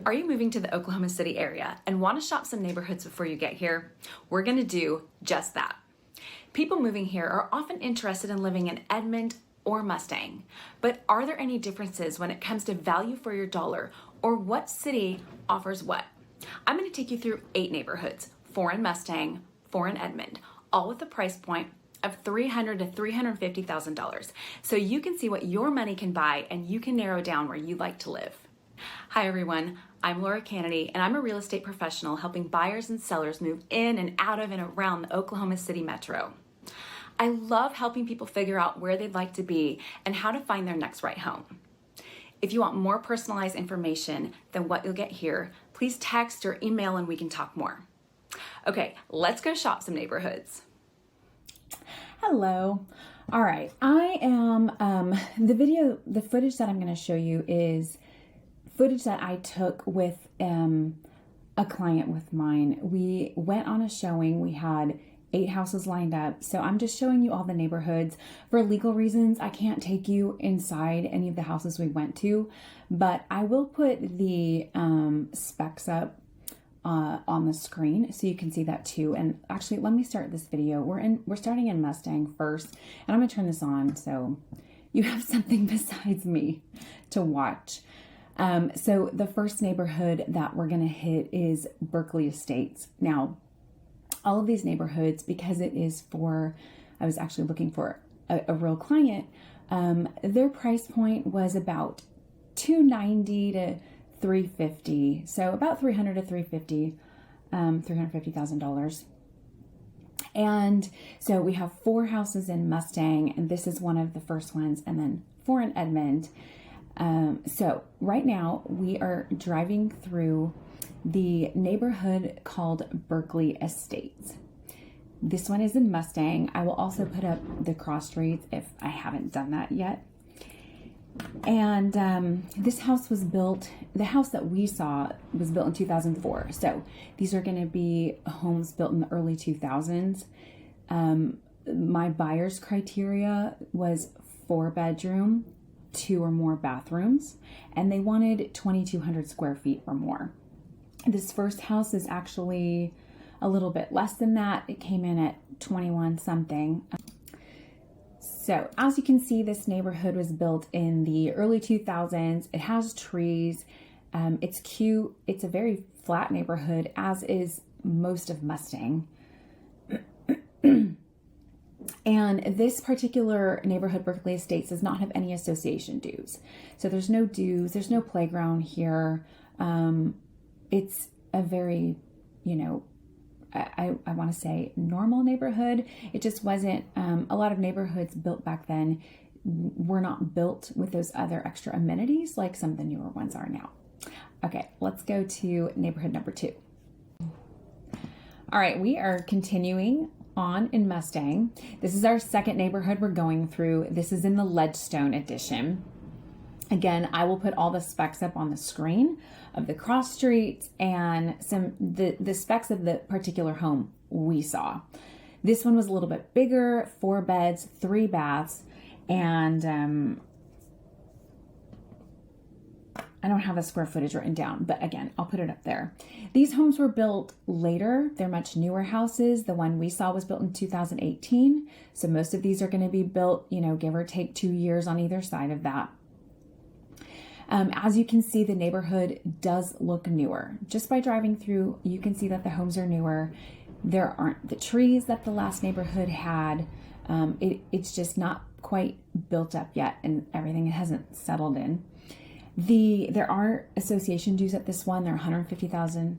Are you moving to the Oklahoma City area and want to shop some neighborhoods before you get here? We're going to do just that. People moving here are often interested in living in Edmond or Mustang, but are there any differences when it comes to value for your dollar or what city offers what? I'm going to take you through 8 neighborhoods, 4 in Mustang, 4 in Edmond, all with a price point of $300,000 to $350,000, so you can see what your money can buy and you can narrow down where you'd like to live. Hi everyone, I'm Laura Kennedy and I'm a real estate professional helping buyers and sellers move in and out of and around the Oklahoma City metro. I love helping people figure out where they'd like to be and how to find their next right home. If you want more personalized information than what you'll get here, please text or email and we can talk more. Okay, let's go shop some neighborhoods. Hello. All right, I am, the footage that I'm going to show you is footage that I took with a client with mine. We went on a showing. We had 8 houses lined up. So I'm just showing you all the neighborhoods. For legal reasons, I can't take you inside any of the houses we went to, but I will put the specs up on the screen so you can see that too. And actually, let me start this video. We're starting in Mustang first, and I'm gonna turn this on so you have something besides me to watch. So the first neighborhood that we're gonna hit is Berkeley Estates. Now, all of these neighborhoods, because it is for, I was actually looking for a real client, their price point was about $290,000 to $350,000. So about $300,000 to $350,000. And so we have 4 houses in Mustang, and this is one of the first ones, and then 4 in Edmond. So right now we are driving through the neighborhood called Berkeley Estates. This one is in Mustang. I will also put up the cross streets if I haven't done that yet. And this house was built, the house that we saw was built in 2004. So these are going to be homes built in the early 2000s. My buyer's criteria was 4-bedroom, 2 or more bathrooms, and they wanted 2,200 square feet or more. This first house is actually a little bit less than that. It came in at 21 something. So as you can see, this neighborhood was built in the early 2000s. It has trees. It's cute. It's a very flat neighborhood, as is most of Mustang. And this particular neighborhood, Berkeley Estates, does not have any association dues. So there's no dues, there's no playground here. It's a very, I want to say normal neighborhood. It just wasn't, a lot of neighborhoods built back then were not built with those other extra amenities like some of the newer ones are now. Okay, let's go to neighborhood number 2. All right, we are continuing on in Mustang. This is our second neighborhood we're going through. This is in the Ledgestone edition. Again, I will put all the specs up on the screen of the cross streets and the specs of the particular home we saw. This one was a little bit bigger, 4 beds, 3 baths, and I don't have the square footage written down, but again, I'll put it up there. These homes were built later. They're much newer houses. The one we saw was built in 2018. So most of these are going to be built, give or take 2 years on either side of that. As you can see, the neighborhood does look newer. Just by driving through, you can see that the homes are newer. There aren't the trees that the last neighborhood had. It's just not quite built up yet, and everything hasn't settled in. There are association dues at this one. They're $150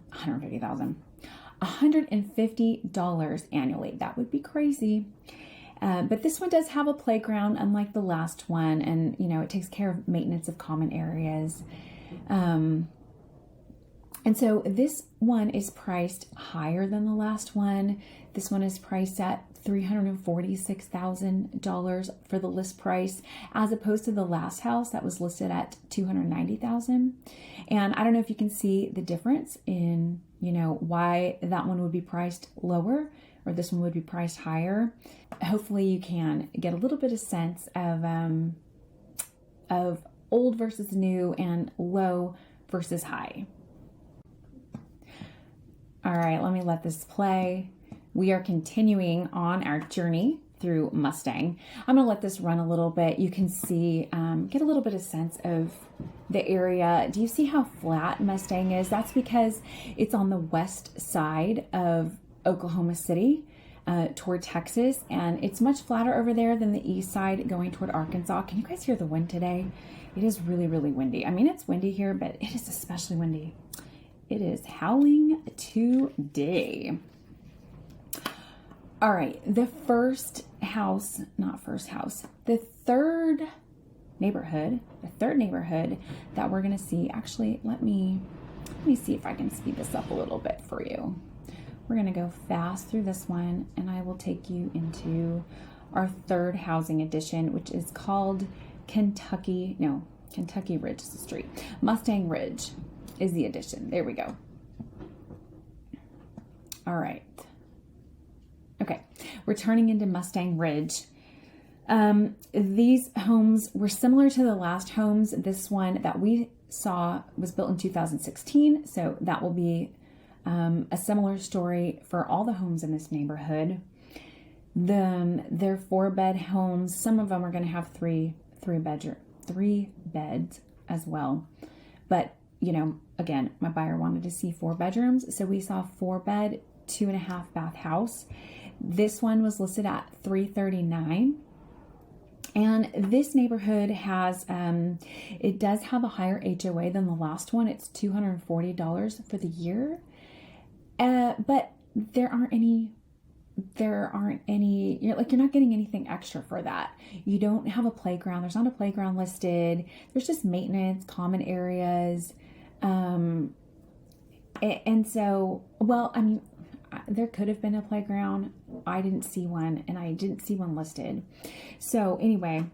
annually. That would be crazy. But this one does have a playground, unlike the last one, and it takes care of maintenance of common areas. And so this one is priced higher than the last one. This one is priced at $346,000 for the list price, as opposed to the last house that was listed at $290,000. And I don't know if you can see the difference in, why that one would be priced lower or this one would be priced higher. Hopefully you can get a little bit of sense of old versus new and low versus high. All right, let me let this play. We are continuing on our journey through Mustang. I'm gonna let this run a little bit. You can see, get a little bit of sense of the area. Do you see how flat Mustang is? That's because it's on the west side of Oklahoma City, toward Texas, and it's much flatter over there than the east side going toward Arkansas. Can you guys hear the wind today? It is really, really windy. I mean, it's windy here, but it is especially windy. It is howling today. All right, the third neighborhood that we're gonna see, actually, let me see if I can speed this up a little bit for you. We're gonna go fast through this one, and I will take you into our third housing addition, which is called Kentucky Ridge is the street. Mustang Ridge is the addition. There we go. All right. Okay, we're turning into Mustang Ridge. These homes were similar to the last homes. This one that we saw was built in 2016, so that will be a similar story for all the homes in this neighborhood. They're 4-bed homes. Some of them are going to have three beds as well. But, you know, again, my buyer wanted to see 4 bedrooms, so we saw 4-bed, 2.5 bath house. This one was listed at $339. And this neighborhood has, it does have a higher HOA than the last one. It's $240 for the year. But there aren't any, you're not getting anything extra for that. You don't have a playground. There's not a playground listed. There's just maintenance, common areas. And so, well, I mean, there could have been a playground. I didn't see one, and I didn't see one listed. So anyway,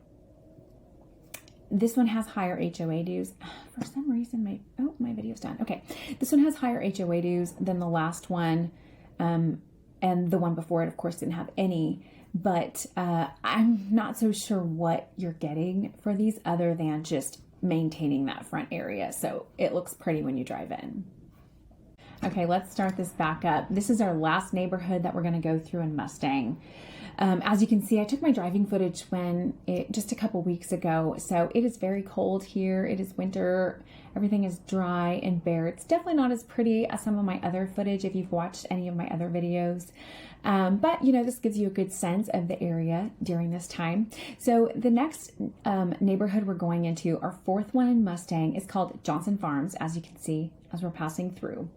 this one has higher HOA dues. For some reason, my video's done. Okay, this one has higher HOA dues than the last one, and the one before it, of course, didn't have any. But I'm not so sure what you're getting for these other than just maintaining that front area. So it looks pretty when you drive in. Okay, let's start this back up. This is our last neighborhood that we're going to go through in Mustang. As you can see, I took my driving footage just a couple weeks ago. So it is very cold here. It is winter. Everything is dry and bare. It's definitely not as pretty as some of my other footage if you've watched any of my other videos. But, you know, this gives you a good sense of the area during this time. So the next neighborhood we're going into, our 4th one in Mustang, is called Johnson Farms, as you can see as we're passing through.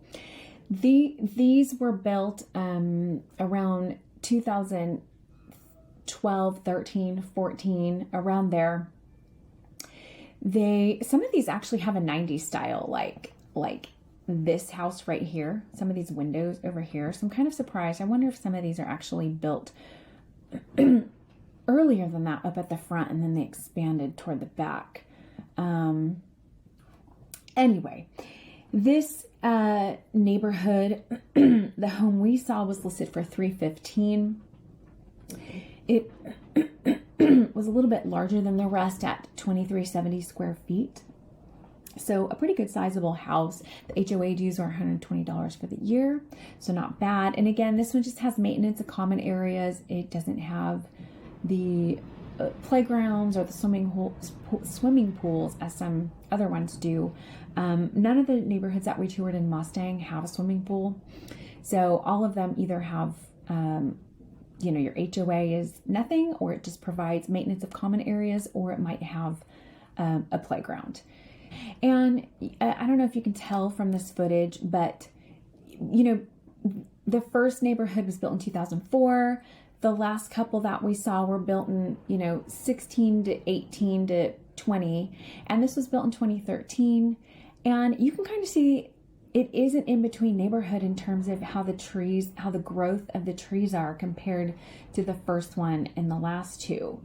These were built around 2012, 13, 14, around there. Some of these actually have a 90s style, like this house right here. Some of these windows over here. So I'm kind of surprised. I wonder if some of these are actually built earlier than that up at the front, and then they expanded toward the back. Anyway, this neighborhood, the home we saw was listed for $315. It was a little bit larger than the rest at 2,370 square feet. So a pretty good sizable house. The HOA dues are $120 for the year, so not bad. And again, this one just has maintenance of common areas. It doesn't have the playgrounds or the swimming pools as some other ones do. None of the neighborhoods that we toured in Mustang have a swimming pool. So all of them either have, your HOA is nothing, or it just provides maintenance of common areas, or it might have a playground. And I don't know if you can tell from this footage, but, the first neighborhood was built in 2004. The last couple that we saw were built in, 16 to 18 to 20. And this was built in 2013. And you can kind of see it is an in-between neighborhood in terms of how the growth of the trees are compared to the first one and the last two,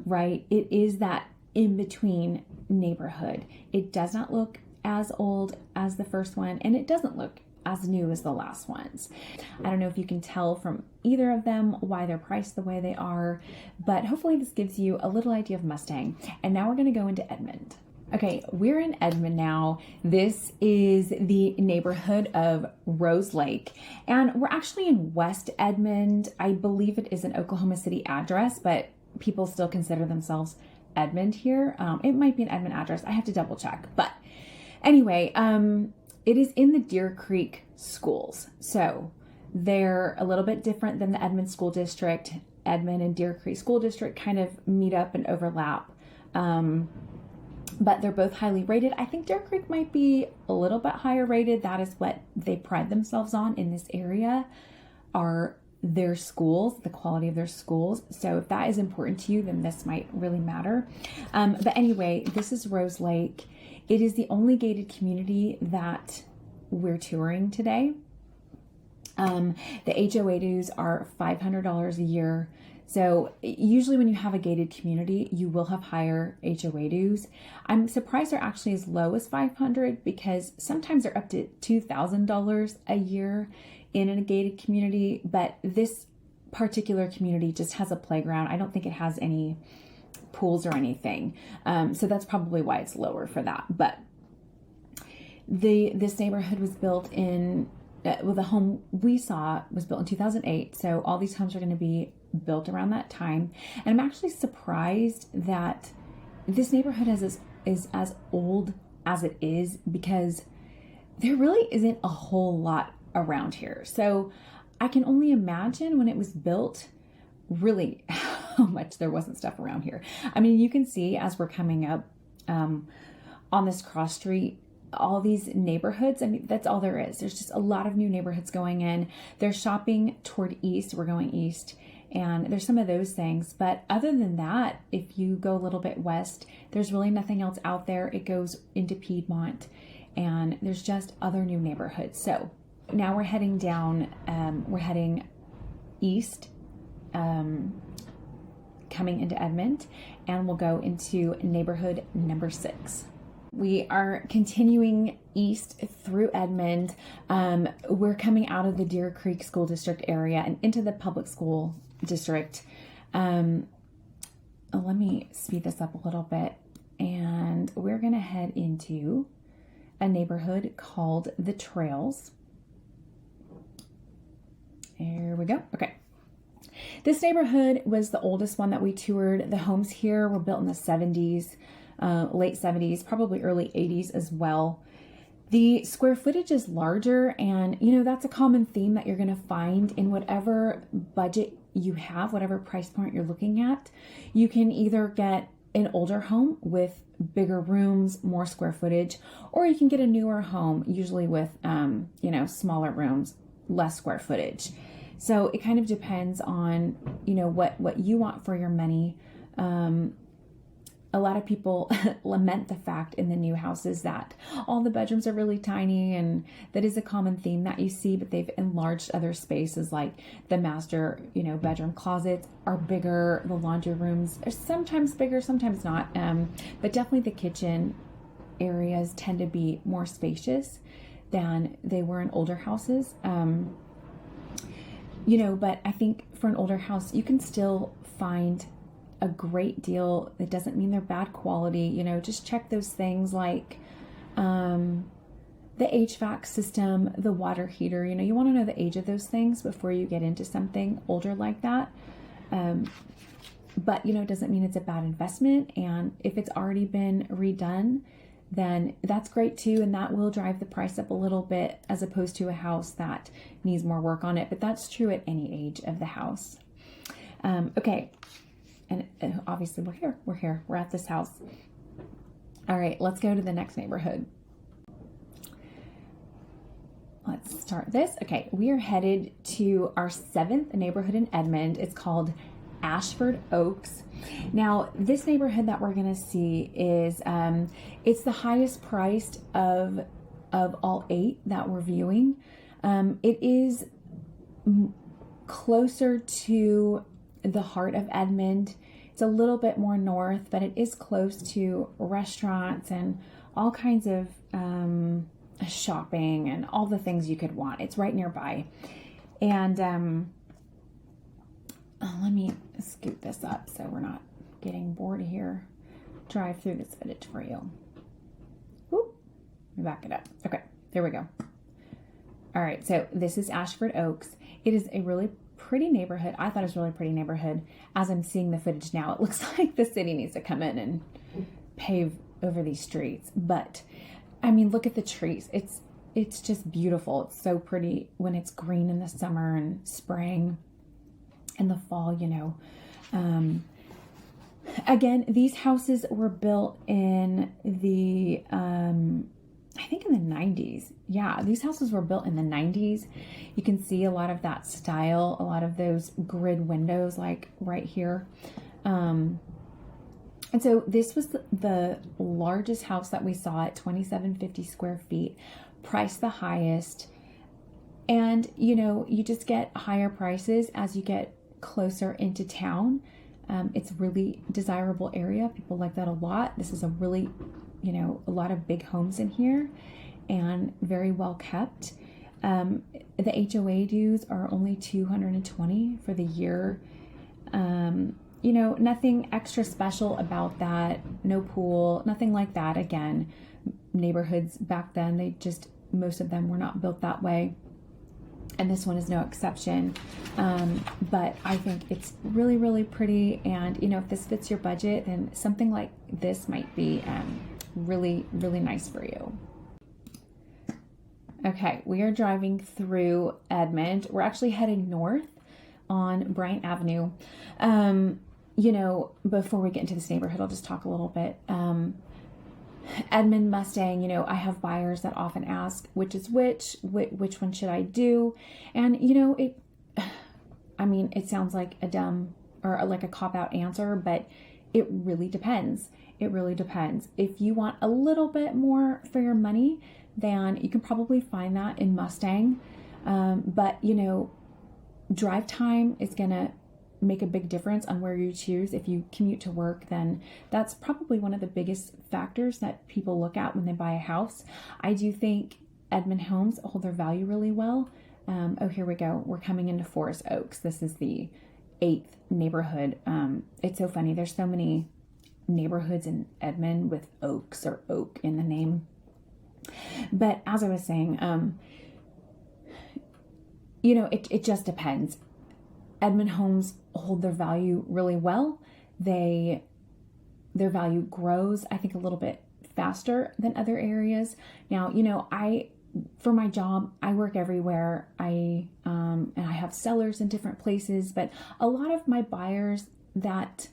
right? It is that in-between neighborhood. It does not look as old as the first one, and it doesn't look as new as the last ones. I don't know if you can tell from either of them why they're priced the way they are, but hopefully this gives you a little idea of Mustang. And now we're going to go into Edmond. Okay, we're in Edmond now. This is the neighborhood of Rose Lake, and we're actually in West Edmond. I believe it is an Oklahoma City address, but people still consider themselves Edmond here. It might be an Edmond address. I have to double check. But anyway, it is in the Deer Creek schools. So they're a little bit different than the Edmond School District. Edmond and Deer Creek School District kind of meet up and overlap. But they're both highly rated. I think Deer Creek might be a little bit higher rated. That is what they pride themselves on in this area, are their schools, the quality of their schools. So if that is important to you, then this might really matter. But anyway, this is Rose Lake. It is the only gated community that we're touring today. The HOA dues are $500 a year. So usually when you have a gated community, you will have higher HOA dues. I'm surprised they're actually as low as $500 because sometimes they're up to $2,000 a year in a gated community. But this particular community just has a playground. I don't think it has any pools or anything. So that's probably why it's lower for that. But this neighborhood was built in, well, the home we saw was built in 2008. So all these homes are going to be built around that time. And I'm actually surprised that this neighborhood is as old as it is because there really isn't a whole lot around here. So I can only imagine when it was built, really how much there wasn't stuff around here. I mean, you can see as we're coming up on this cross street, all these neighborhoods. I mean, that's all there is. There's just a lot of new neighborhoods going in. They're shopping toward east. We're going east. And there's some of those things. But other than that, if you go a little bit west, there's really nothing else out there. It goes into Piedmont and there's just other new neighborhoods. So now we're heading down, we're heading east, coming into Edmond, and we'll go into neighborhood number 6. We are continuing east through Edmond. We're coming out of the Deer Creek School District area and into the public school district. Let me speed this up a little bit. And we're going to head into a neighborhood called The Trails. There we go. Okay. This neighborhood was the oldest one that we toured. The homes here were built in the 70s. Late 70s, probably early 80s as well. The square footage is larger, and that's a common theme that you're going to find in whatever budget you have, whatever price point you're looking at. You can either get an older home with bigger rooms, more square footage, or you can get a newer home, usually with smaller rooms, less square footage. So it kind of depends on what you want for your money. A lot of people lament the fact in the new houses that all the bedrooms are really tiny, and that is a common theme that you see, but they've enlarged other spaces, like the master, bedroom closets are bigger. The laundry rooms are sometimes bigger, sometimes not. But definitely the kitchen areas tend to be more spacious than they were in older houses. But I think for an older house, you can still find a great deal. It doesn't mean they're bad quality. Just check those things like the HVAC system, the water heater. You want to know the age of those things before you get into something older like that. But it doesn't mean it's a bad investment. And if it's already been redone, then that's great too. And that will drive the price up a little bit as opposed to a house that needs more work on it. But that's true at any age of the house. Okay. And obviously we're here, we're at this house. All right, let's go to the next neighborhood. Let's start this. Okay, we are headed to our 7th neighborhood in Edmond. It's called Ashford Oaks. Now, this neighborhood that we're gonna see is, it's the highest priced of all 8 that we're viewing. It is closer to the heart of Edmond. It's a little bit more north, but it is close to restaurants and all kinds of shopping and all the things you could want. It's right nearby. And let me scoot this up so we're not getting bored here. Drive through this footage for you. me back it up. Okay, there we go. All right, so this is Ashford Oaks. It is a really pretty neighborhood. I thought it was a really pretty neighborhood. As I'm seeing the footage now, it looks like the city needs to come in and pave over these streets. But I mean, look at the trees. It's just beautiful. It's so pretty when it's green in the summer and spring and the fall, you know. Again, these houses were built in the, I think in the 90s. Yeah, these houses were built in the 90s. You can see a lot of that style, a lot of those grid windows like right here. And so this was the largest house that we saw at 2,750 square feet, priced the highest. And, you know, you just get higher prices as you get closer into town. It's a really desirable area. People like that a lot. This is a really, you know, a lot of big homes in here and very well kept. The HOA dues are only $220 for the year. You know, nothing extra special about that. No pool, nothing like that. Again, neighborhoods back then, most of them were not built that way. And this one is no exception. But I think it's really, really pretty. And, you know, if this fits your budget, then something like this might be really, really nice for you. Okay, we are driving through Edmond. We're actually heading north on Bryant Avenue. You know, before we get into this neighborhood, I'll just talk a little bit. Edmond Mustang, you know, I have buyers that often ask which is which one should I do? And, you know, it sounds like a dumb or like a cop-out answer, but it really depends. It really depends. If you want a little bit more for your money, then you can probably find that in Mustang. But, you know, drive time is going to make a big difference on where you choose. If you commute to work, then that's probably one of the biggest factors that people look at when they buy a house. I do think Edmond homes hold their value really well. Oh, here we go. We're coming into Forest Oaks. This is the 8th neighborhood. It's so funny. There's so many neighborhoods in Edmond with Oaks or Oak in the name. But as I was saying, you know, it just depends. Edmond homes hold their value really well. Their value grows, I think, a little bit faster than other areas. Now, you know, for my job, I work everywhere. And I have sellers in different places, but a lot of my buyers that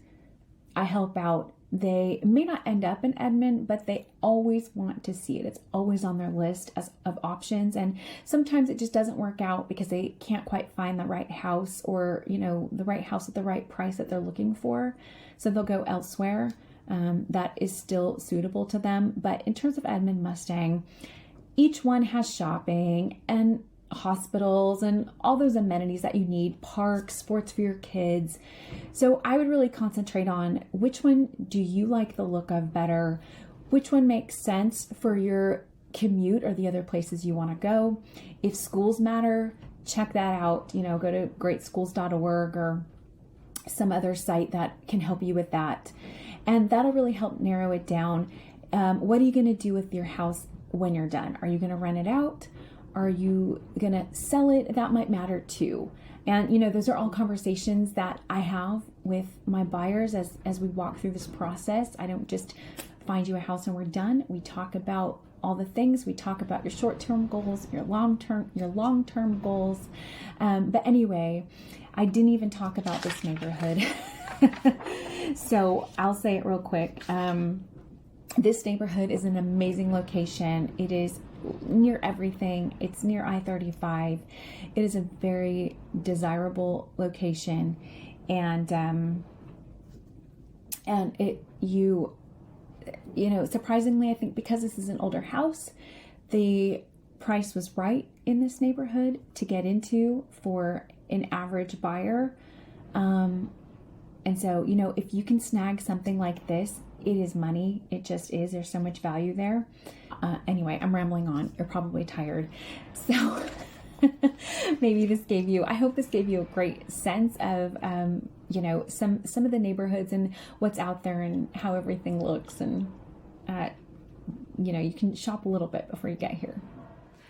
I help out, they may not end up in Edmond, but they always want to see it. It's always on their list of options. And sometimes it just doesn't work out because they can't quite find the right house or, you know, the right house at the right price that they're looking for. So they'll go elsewhere that is still suitable to them. But in terms of Edmond Mustang, each one has shopping and hospitals and all those amenities that you need, parks, sports for your kids. So I would really concentrate on which one do you like the look of better, which one makes sense for your commute or the other places you want to go. If schools matter, check that out. You know, go to greatschools.org or some other site that can help you with that. And that'll really help narrow it down. What are you going to do with your house when you're done? Are you going to rent it out? Are you going to sell it? That might matter too. And, you know, those are all conversations that I have with my buyers as we walk through this process. I don't just find you a house and we're done. We talk about all the things. We talk about your short-term goals, your long-term goals. But anyway, I didn't even talk about this neighborhood. So I'll say it real quick. This neighborhood is an amazing location. It is near everything. It's near I-35. It is a very desirable location, and you know, surprisingly, I think because this is an older house, the price was right in this neighborhood to get into for an average buyer. And so, you know, if you can snag something like this, it is money. It just is. There's so much value there. Anyway, I'm rambling on. You're probably tired. So maybe I hope this gave you a great sense of, you know, some of the neighborhoods and what's out there and how everything looks and you can shop a little bit before you get here.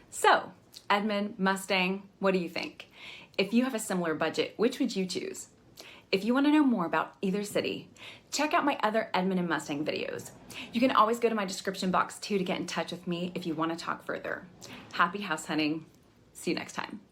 So, Edmond, Mustang, what do you think? If you have a similar budget, which would you choose? If you want to know more about either city, check out my other Edmond and Mustang videos. You can always go to my description box too to get in touch with me if you want to talk further. Happy house hunting. See you next time.